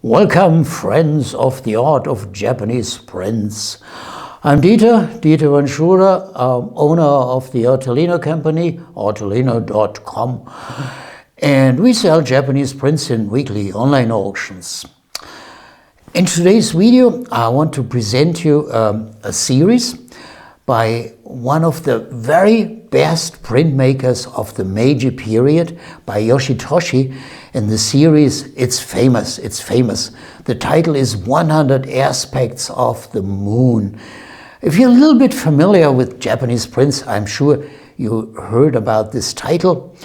Welcome, friends of the art of Japanese prints. I'm Dieter von Schurer, owner of the Artelino company, artelino.com, and we sell Japanese prints in weekly online auctions. In today's video, I want to present you a series by one of the very best printmakers of the Meiji period, by Yoshitoshi, and the series, it's famous. The title is 100 Aspects of the Moon. If you're a little bit familiar with Japanese prints, I'm sure you heard about this title.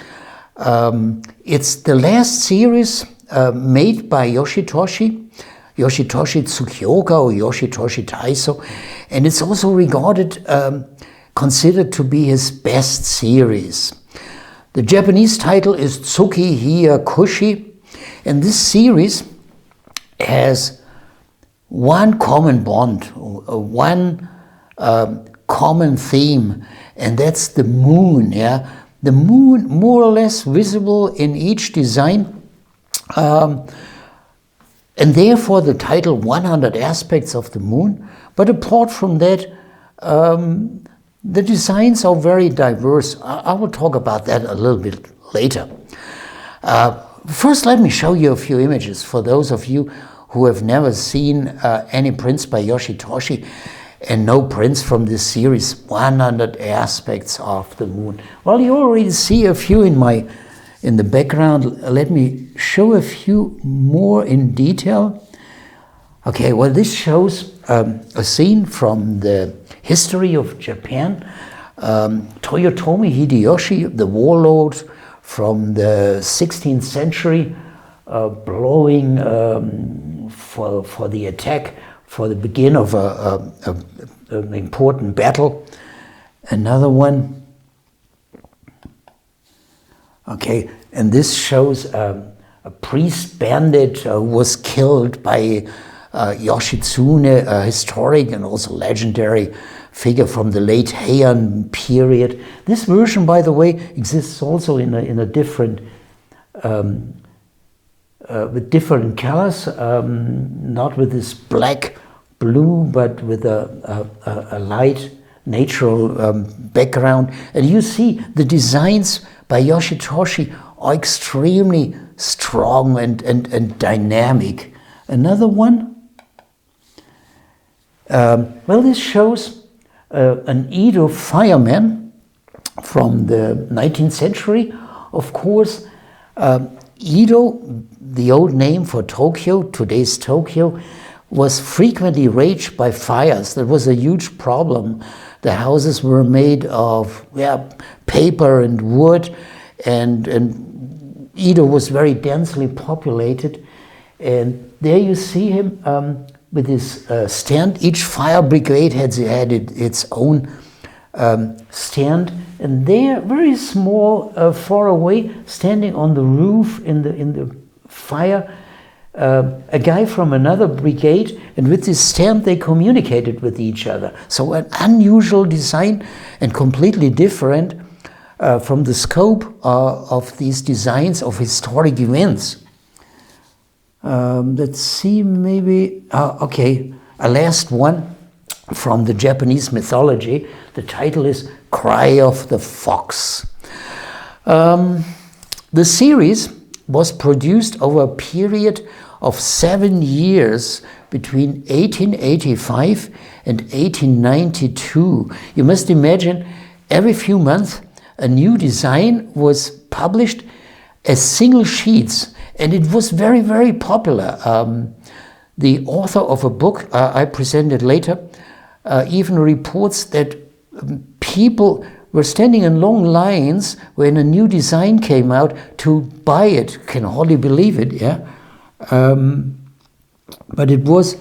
It's the last series made by Yoshitoshi Tsukioka or Yoshitoshi Taiso, and it's also considered to be his best series. The Japanese title is Tsuki Hiya Kushi, and this series has one common bond, one common theme, and that's the moon. Yeah, the moon, more or less visible in each design, and therefore the title 100 Aspects of the Moon. But apart from that, the designs are very diverse. I will talk about that a little bit later. First, let me show you a few images for those of you who have never seen any prints by Yoshitoshi and no prints from this series, 100 Aspects of the Moon. Well, you already see a few in the background. Let me show a few more in detail. Okay, well, this shows a scene from the history of Japan. Toyotomi Hideyoshi, the warlord from the 16th century, blowing for the attack, for the begin of an important battle. Another one. Okay, and this shows a priest bandit who was killed by Yoshitsune, a historic and also legendary figure from the late Heian period. This version, by the way, exists also in a different, with different colors, not with this black blue, but with a light natural background. And you see the designs by Yoshitoshi are extremely strong and dynamic. Another one. Well, this shows an Edo fireman from the 19th century. Of course, Edo, the old name for Tokyo, today's Tokyo, was frequently raged by fires. That was a huge problem. The houses were made of paper and wood, and Edo was very densely populated. And there you see him with his stand. Each fire brigade had its own stand, and there, very small, far away, standing on the roof in the fire, a guy from another brigade, and with this stand they communicated with each other. So an unusual design and completely different from the scope of these designs of historic events. Let's see, maybe, okay, a last one from the Japanese mythology. The title is Cry of the Fox. The series was produced over a period of 7 years between 1885 and 1892. You must imagine every few months a new design was published as single sheets. And it was very, very popular. The author of a book I presented later even reports that people were standing in long lines when a new design came out to buy it. Can hardly believe it, yeah? But it was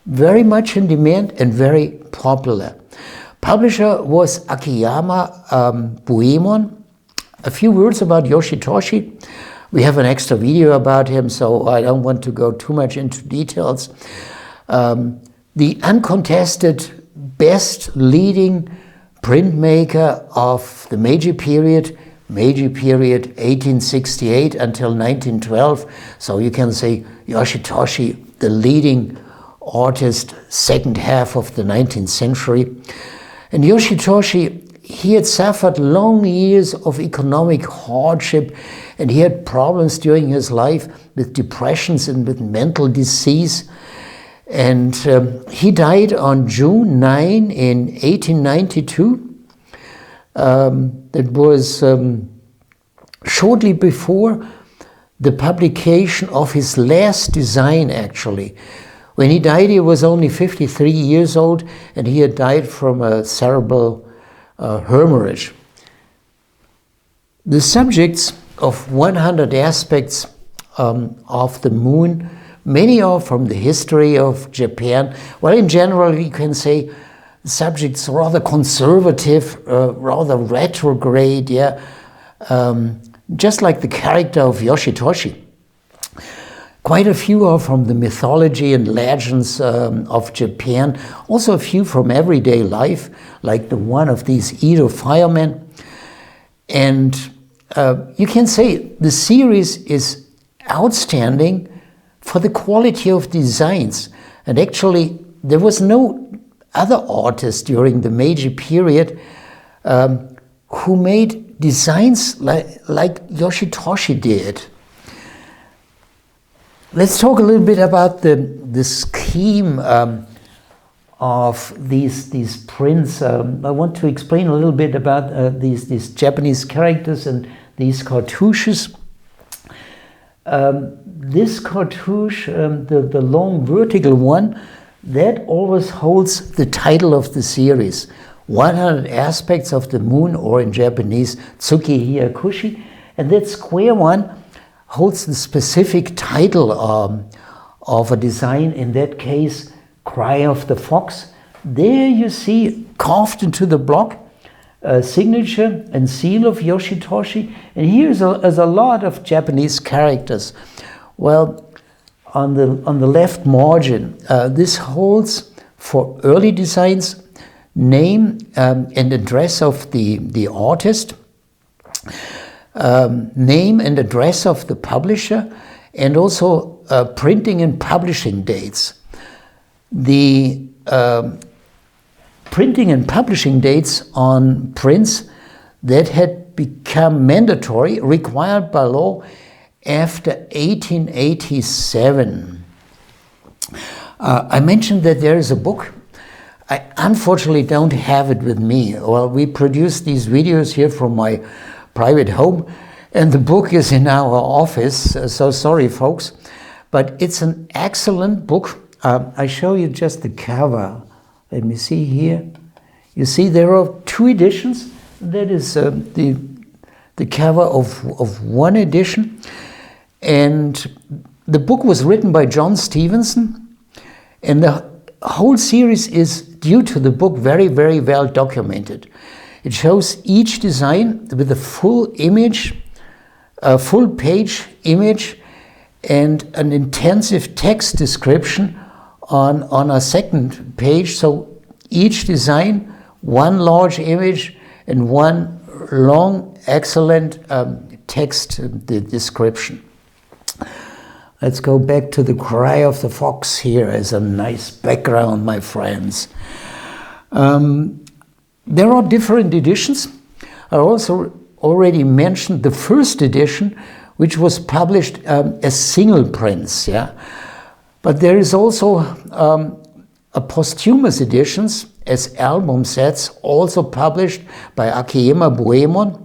very much in demand and very popular. Publisher was Akiyama Buemon. A few words about Yoshitoshi. We have an extra video about him, so I don't want to go too much into details. The uncontested best leading printmaker of the Meiji period, Meiji period 1868 until 1912. So you can say Yoshitoshi, the leading artist, second half of the 19th century. And Yoshitoshi, he had suffered long years of economic hardship, and he had problems during his life with depressions and with mental disease. And he died on June 9 in 1892. That was shortly before the publication of his last design, actually. When he died, he was only 53 years old, and he had died from a cerebral hemorrhage. The subjects of 100 aspects of the moon, many are from the history of Japan. Well, in general, you can say subjects rather conservative, rather retrograde, yeah, just like the character of Yoshitoshi. Quite a few are from the mythology and legends of Japan, also a few from everyday life, like the one of these Edo firemen. And you can say the series is outstanding for the quality of designs. And actually, there was no other artist during the Meiji period who made designs like Yoshitoshi did. Let's talk a little bit about the scheme of these prints. I want to explain a little bit about these Japanese characters and these cartouches. This cartouche, the long vertical one, that always holds the title of the series, 100 Aspects of the Moon, or in Japanese, Tsuki Hyakushi. And that square one holds the specific title of a design, in that case, Cry of the Fox. There you see, carved into the block, a signature and seal of Yoshitoshi. And here's a lot of Japanese characters. Well, on the left margin, this holds for early designs name and address of the artist, name and address of the publisher, and also printing and publishing dates. The printing and publishing dates on prints that had become mandatory, required by law, after 1887. I mentioned that there is a book. I unfortunately don't have it with me. Well, we produce these videos here from my private home, and the book is in our office, so sorry folks, but it's an excellent book. I show you just the cover. Let me see here. You see there are two editions. That is the cover of one edition. And the book was written by John Stevenson, and the whole series is, due to the book, very, very well documented. It shows each design with a full image, a full page image, and an intensive text description on a second page. So each design, one large image, and one long, excellent text description. Let's go back to the Cry of the Fox here as a nice background, my friends. There are different editions. I also already mentioned the first edition, which was published as single prints, yeah. But there is also a posthumous editions as album sets, also published by Akiyama Boemon,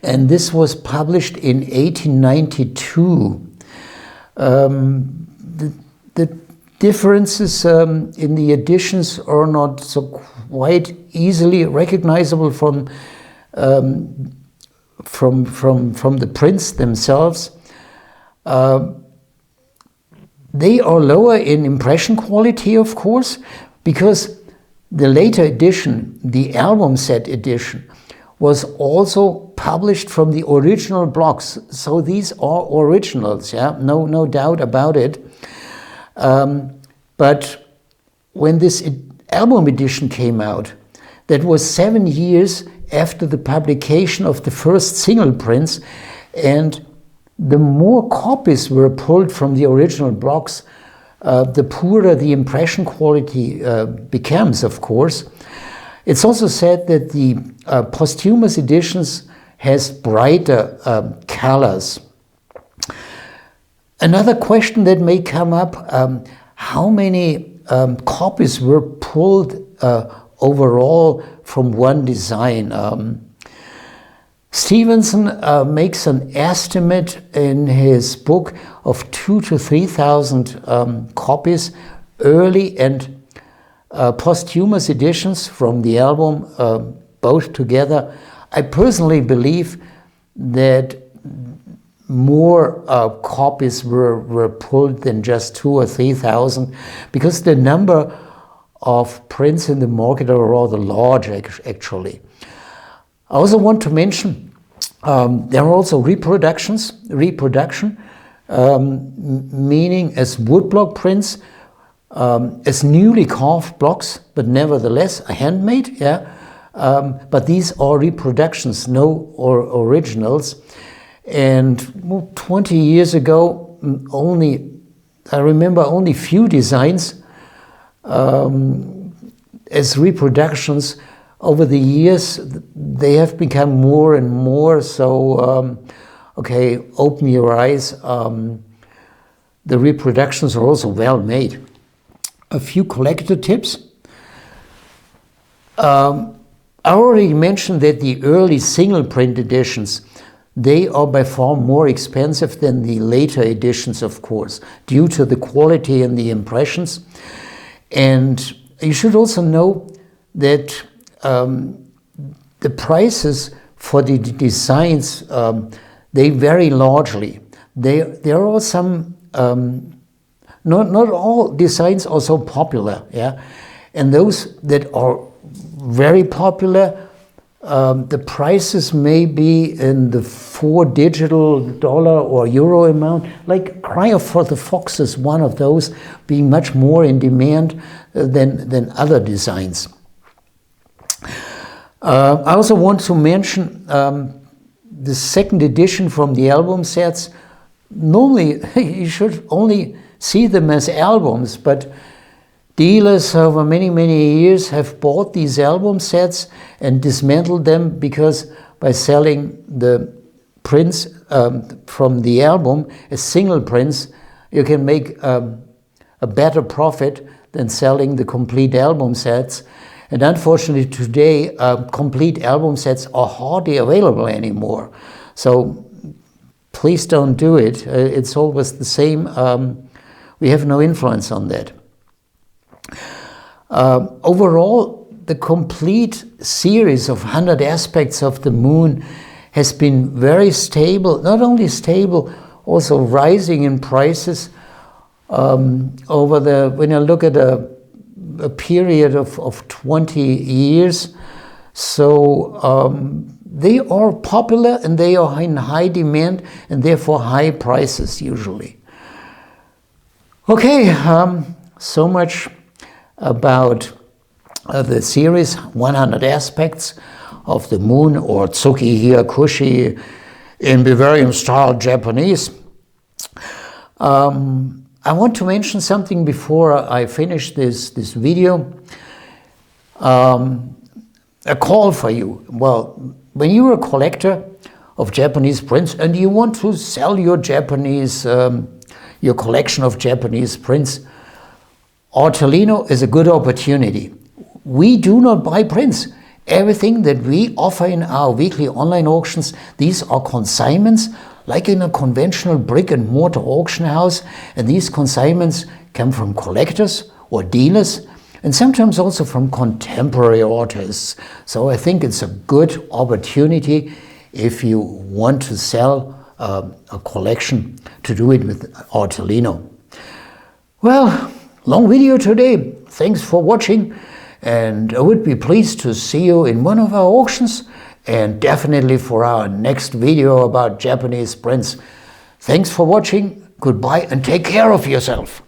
and this was published in 1892. The differences in the editions are not so quite easily recognizable from the prints themselves. They are lower in impression quality, of course, because the later edition, the album set edition, was also published from the original blocks. So these are originals, yeah, no doubt about it. But when this album edition came out, that was 7 years after the publication of the first single prints, and the more copies were pulled from the original blocks, the poorer the impression quality becomes, of course. It's also said that the posthumous editions has brighter colors. Another question that may come up, how many copies were pulled overall from one design? Stevenson makes an estimate in his book of 2,000 to 3,000 copies, early and posthumous editions from the album, both together. I personally believe that more copies were pulled than just 2,000 or 3,000, because the number of prints in the market are rather large, actually. I also want to mention there are also reproduction, meaning as woodblock prints, as newly carved blocks, but nevertheless handmade, yeah. But these are reproductions, no originals. And 20 years ago, I remember only few designs as reproductions. Over the years, they have become more and more. So, okay, open your eyes. The reproductions are also well made. A few collector tips. I already mentioned that the early single print editions, they are by far more expensive than the later editions, of course, due to the quality and the impressions. And you should also know that the prices for the designs, they vary largely. There are some, not all designs are so popular, yeah? And those that are very popular, the prices may be in the 4-digit dollar or euro amount. Like Cry for the Fox is one of those, being much more in demand than other designs. I also want to mention the second edition from the album sets. Normally, you should only see them as albums, but dealers over many years have bought these album sets and dismantled them, because by selling the prints from the album as single prints, you can make a better profit than selling the complete album sets. And unfortunately today, complete album sets are hardly available anymore. So please don't do it. It's always the same. We have no influence on that. Overall, the complete series of 100 Aspects of the Moon has been very stable, not only stable, also rising in prices over when I look at a period of 20 years. So they are popular and they are in high demand and therefore high prices usually. Okay, so much about the series 100 Aspects of the Moon, or Tsuki Hyakushi in Bavarian style Japanese. I want to mention something before I finish this video. A call for you. Well, when you're a collector of Japanese prints and you want to sell your Japanese, your collection of Japanese prints, Artelino is a good opportunity. We do not buy prints. Everything that we offer in our weekly online auctions, these are consignments, like in a conventional brick and mortar auction house, and these consignments come from collectors or dealers, and sometimes also from contemporary artists. So I think it's a good opportunity if you want to sell a collection, to do it with Artelino. Well, long video today. Thanks for watching, and I would be pleased to see you in one of our auctions, and definitely for our next video about Japanese prints. Thanks for watching, goodbye, and take care of yourself.